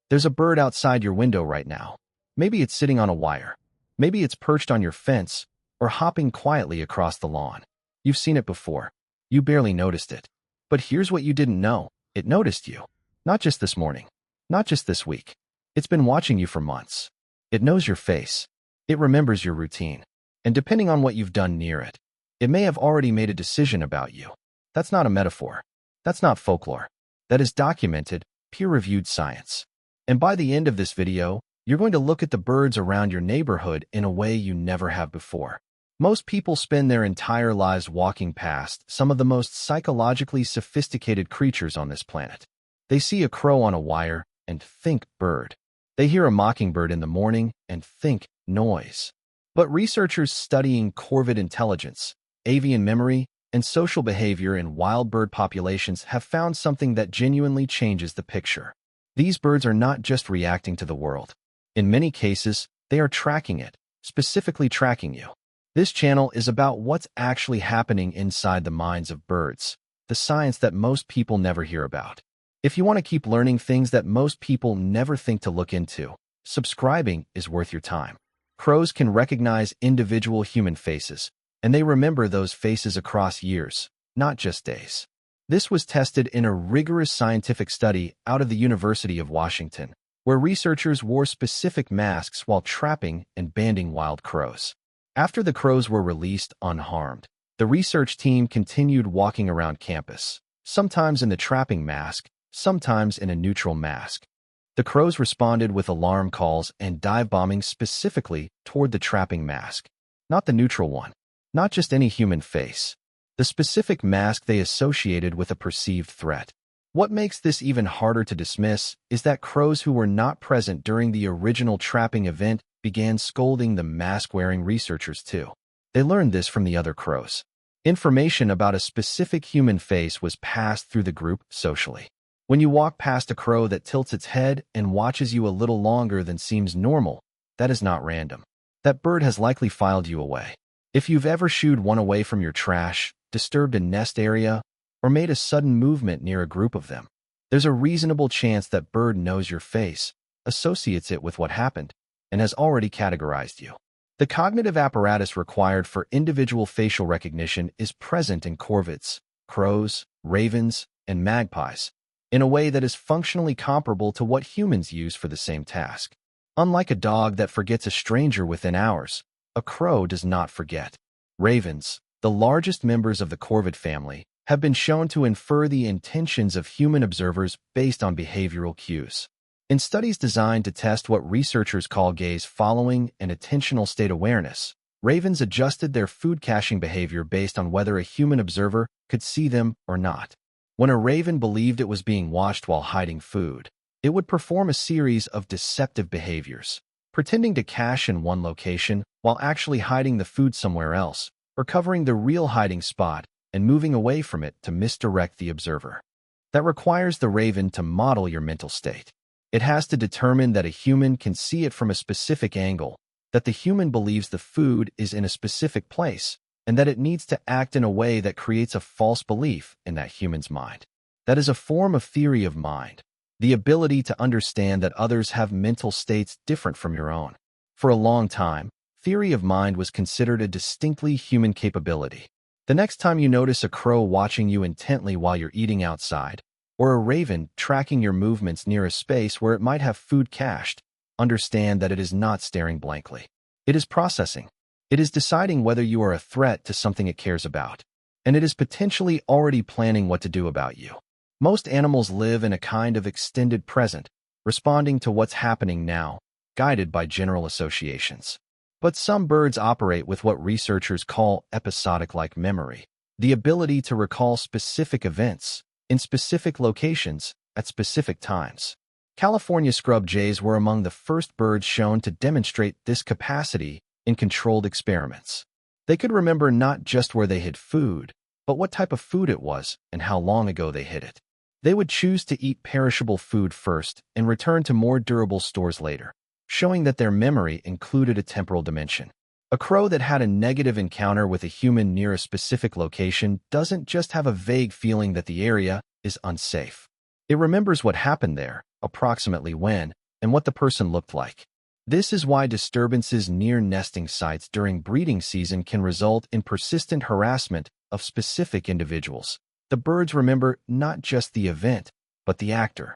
There's a bird outside your window right now. Maybe it's sitting on a wire. Maybe it's perched on your fence or hopping quietly across the lawn. You've seen it before. You barely noticed it. But here's what you didn't know. It noticed you. Not just this morning. Not just this week. It's been watching you for months. It knows your face. It remembers your routine. And depending on what you've done near it, it may have already made a decision about you. That's not a metaphor. That's not folklore. That is documented, peer-reviewed science. And by the end of this video, you're going to look at the birds around your neighborhood in a way you never have before. Most people spend their entire lives walking past some of the most psychologically sophisticated creatures on this planet. They see a crow on a wire and think bird. They hear a mockingbird in the morning and think noise. But researchers studying Corvid intelligence, avian memory, and social behavior in wild bird populations have found something that genuinely changes the picture. These birds are not just reacting to the world. In many cases, they are tracking it, specifically tracking you. This channel is about what's actually happening inside the minds of birds, the science that most people never hear about. If you want to keep learning things that most people never think to look into, subscribing is worth your time. Crows can recognize individual human faces, and they remember those faces across years, not just days. This was tested in a rigorous scientific study out of the University of Washington, where researchers wore specific masks while trapping and banding wild crows. After the crows were released unharmed, the research team continued walking around campus, sometimes in the trapping mask, sometimes in a neutral mask. The crows responded with alarm calls and dive bombing specifically toward the trapping mask, not the neutral one, not just any human face. The specific mask they associated with a perceived threat. What makes this even harder to dismiss is that crows who were not present during the original trapping event began scolding the mask-wearing researchers too. They learned this from the other crows. Information about a specific human face was passed through the group socially. When you walk past a crow that tilts its head and watches you a little longer than seems normal, that is not random. That bird has likely filed you away. If you've ever shooed one away from your trash, disturbed a nest area, or made a sudden movement near a group of them, there's a reasonable chance that bird knows your face, associates it with what happened, and has already categorized you. The cognitive apparatus required for individual facial recognition is present in corvids, crows, ravens, and magpies, in a way that is functionally comparable to what humans use for the same task. Unlike a dog that forgets a stranger within hours, a crow does not forget. Ravens, the largest members of the corvid family, have been shown to infer the intentions of human observers based on behavioral cues. In studies designed to test what researchers call gaze following and attentional state awareness, ravens adjusted their food caching behavior based on whether a human observer could see them or not. When a raven believed it was being watched while hiding food, it would perform a series of deceptive behaviors, pretending to cache in one location while actually hiding the food somewhere else, or covering the real hiding spot and moving away from it to misdirect the observer. That requires the raven to model your mental state. It has to determine that a human can see it from a specific angle, that the human believes the food is in a specific place, and that it needs to act in a way that creates a false belief in that human's mind. That is a form of theory of mind, the ability to understand that others have mental states different from your own. For a long time, theory of mind was considered a distinctly human capability. The next time you notice a crow watching you intently while you're eating outside, or a raven tracking your movements near a space where it might have food cached, understand that it is not staring blankly. It is processing. It is deciding whether you are a threat to something it cares about, and it is potentially already planning what to do about you. Most animals live in a kind of extended present, responding to what's happening now, guided by general associations. But some birds operate with what researchers call episodic-like memory, the ability to recall specific events in specific locations at specific times. California scrub jays were among the first birds shown to demonstrate this capacity in controlled experiments. They could remember not just where they hid food, but what type of food it was and how long ago they hid it. They would choose to eat perishable food first and return to more durable stores later, showing that their memory included a temporal dimension. A crow that had a negative encounter with a human near a specific location doesn't just have a vague feeling that the area is unsafe. It remembers what happened there, approximately when, and what the person looked like. This is why disturbances near nesting sites during breeding season can result in persistent harassment of specific individuals. The birds remember not just the event, but the actor.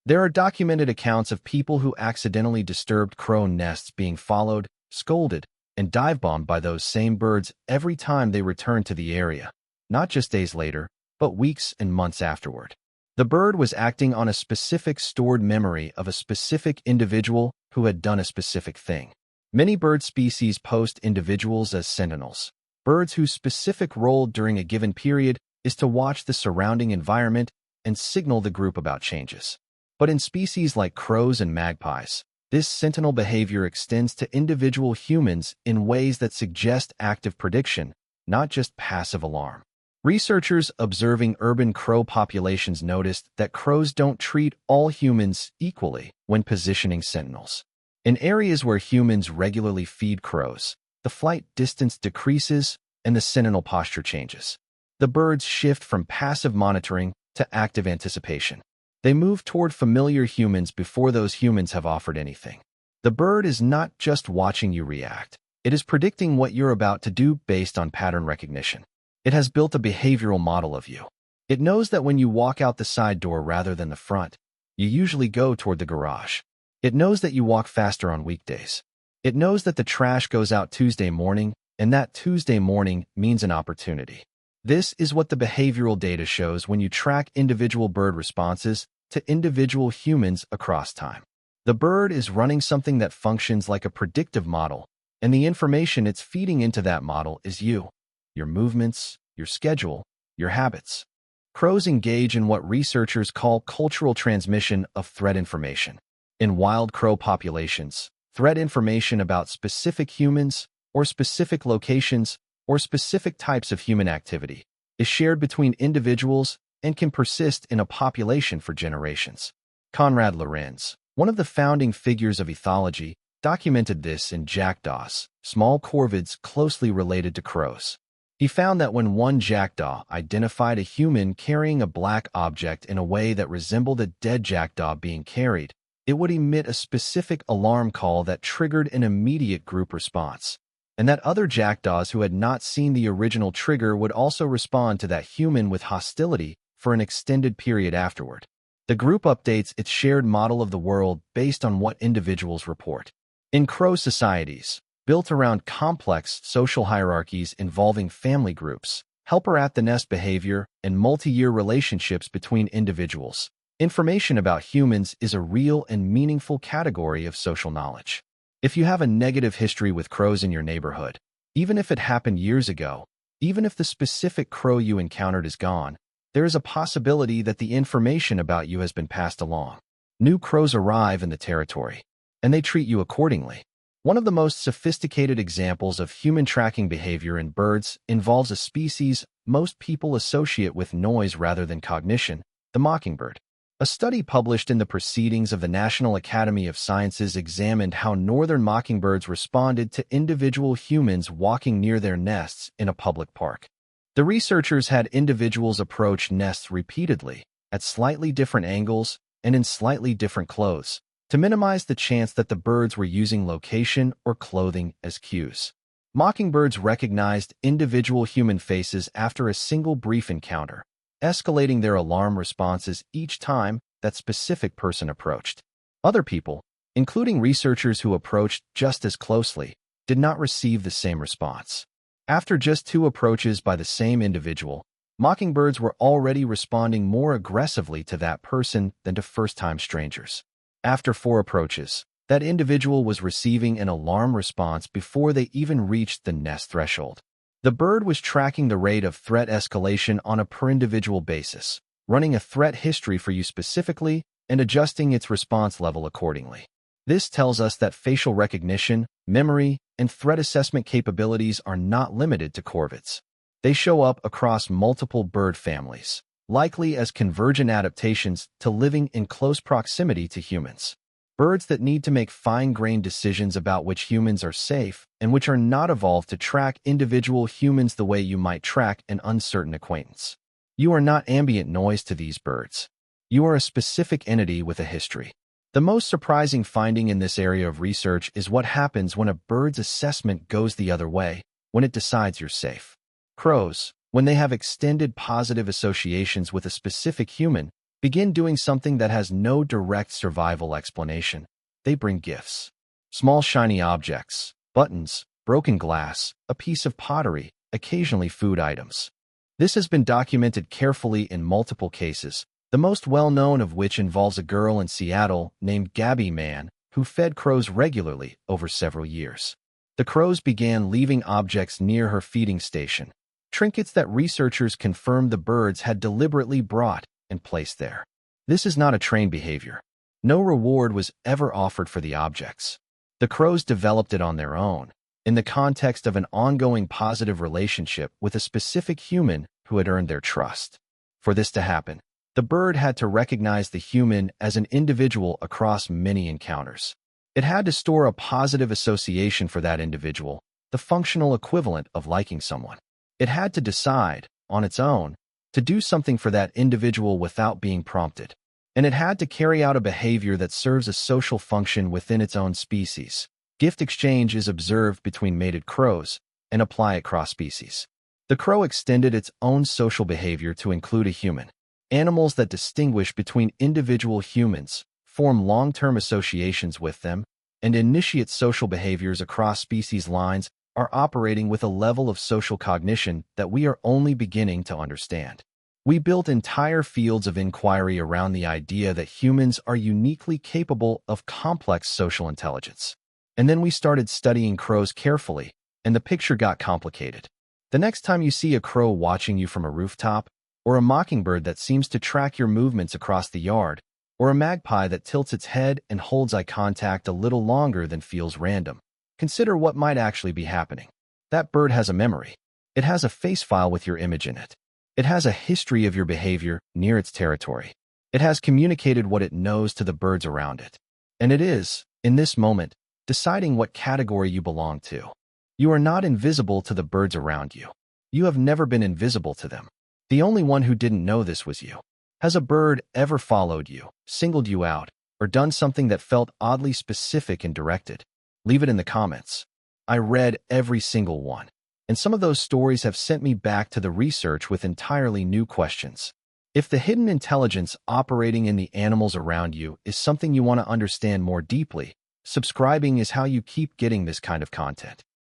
There are documented accounts of people who accidentally disturbed crow nests being followed, scolded, and dive-bombed by those same birds every time they returned to the area, not just days later, but weeks and months afterward. The bird was acting on a specific stored memory of a specific individual who had done a specific thing. Many bird species post individuals as sentinels, birds whose specific role during a given period is to watch the surrounding environment and signal the group about changes. But in species like crows and magpies, this sentinel behavior extends to individual humans in ways that suggest active prediction, not just passive alarm. Researchers observing urban crow populations noticed that crows don't treat all humans equally when positioning sentinels. In areas where humans regularly feed crows, the flight distance decreases and the sentinel posture changes. The birds shift from passive monitoring to active anticipation. They move toward familiar humans before those humans have offered anything. The bird is not just watching you react. It is predicting what you're about to do based on pattern recognition. It has built a behavioral model of you. It knows that when you walk out the side door rather than the front, you usually go toward the garage. It knows that you walk faster on weekdays. It knows that the trash goes out Tuesday morning, and that Tuesday morning means an opportunity. This is what the behavioral data shows when you track individual bird responses to individual humans across time. The bird is running something that functions like a predictive model, and the information it's feeding into that model is you, your movements, your schedule, your habits. Crows engage in what researchers call cultural transmission of threat information. In wild crow populations, threat information about specific humans or specific locations or specific types of human activity is shared between individuals and can persist in a population for generations. Konrad Lorenz, one of the founding figures of ethology, documented this in jackdaws, small corvids closely related to crows. He found that when one jackdaw identified a human carrying a black object in a way that resembled a dead jackdaw being carried, it would emit a specific alarm call that triggered an immediate group response, and that other jackdaws who had not seen the original trigger would also respond to that human with hostility for an extended period afterward. The group updates its shared model of the world based on what individuals report. In crow societies, built around complex social hierarchies involving family groups, helper-at-the-nest behavior, and multi-year relationships between individuals, information about humans is a real and meaningful category of social knowledge. If you have a negative history with crows in your neighborhood, even if it happened years ago, even if the specific crow you encountered is gone, there is a possibility that the information about you has been passed along. New crows arrive in the territory, and they treat you accordingly. One of the most sophisticated examples of human tracking behavior in birds involves a species most people associate with noise rather than cognition, the mockingbird. A study published in the Proceedings of the National Academy of Sciences examined how northern mockingbirds responded to individual humans walking near their nests in a public park. The researchers had individuals approach nests repeatedly, at slightly different angles and in slightly different clothes, to minimize the chance that the birds were using location or clothing as cues. Mockingbirds recognized individual human faces after a single brief encounter, escalating their alarm responses each time that specific person approached. Other people, including researchers who approached just as closely, did not receive the same response. After just 2 approaches by the same individual, mockingbirds were already responding more aggressively to that person than to first-time strangers. After 4 approaches, that individual was receiving an alarm response before they even reached the nest threshold. The bird was tracking the rate of threat escalation on a per-individual basis, running a threat history for you specifically and adjusting its response level accordingly. This tells us that facial recognition, memory, and threat assessment capabilities are not limited to corvids. They show up across multiple bird families, likely as convergent adaptations to living in close proximity to humans. Birds that need to make fine-grained decisions about which humans are safe and which are not evolved to track individual humans the way you might track an uncertain acquaintance. You are not ambient noise to these birds. You are a specific entity with a history. The most surprising finding in this area of research is what happens when a bird's assessment goes the other way, when it decides you're safe. Crows, when they have extended positive associations with a specific human, begin doing something that has no direct survival explanation. They bring gifts. Small shiny objects, buttons, broken glass, a piece of pottery, occasionally food items. This has been documented carefully in multiple cases, the most well-known of which involves a girl in Seattle named Gabby Mann, who fed crows regularly over several years. The crows began leaving objects near her feeding station, trinkets that researchers confirmed the birds had deliberately brought and placed there. This is not a trained behavior. No reward was ever offered for the objects. The crows developed it on their own, in the context of an ongoing positive relationship with a specific human who had earned their trust. For this to happen, the bird had to recognize the human as an individual across many encounters. It had to store a positive association for that individual, the functional equivalent of liking someone. It had to decide, on its own, to do something for that individual without being prompted. And it had to carry out a behavior that serves a social function within its own species. Gift exchange is observed between mated crows and apply across species. The crow extended its own social behavior to include a human. Animals that distinguish between individual humans, form long-term associations with them, and initiate social behaviors across species lines are operating with a level of social cognition that we are only beginning to understand. We built entire fields of inquiry around the idea that humans are uniquely capable of complex social intelligence. And then we started studying crows carefully, and the picture got complicated. The next time you see a crow watching you from a rooftop, or a mockingbird that seems to track your movements across the yard, or a magpie that tilts its head and holds eye contact a little longer than feels random, consider what might actually be happening. That bird has a memory. It has a face file with your image in it. It has a history of your behavior near its territory. It has communicated what it knows to the birds around it. And it is, in this moment, deciding what category you belong to. You are not invisible to the birds around you. You have never been invisible to them. The only one who didn't know this was you. Has a bird ever followed you, singled you out, or done something that felt oddly specific and directed? Leave it in the comments. I read every single one, and some of those stories have sent me back to the research with entirely new questions. If the hidden intelligence operating in the animals around you is something you want to understand more deeply, subscribing is how you keep getting this kind of content.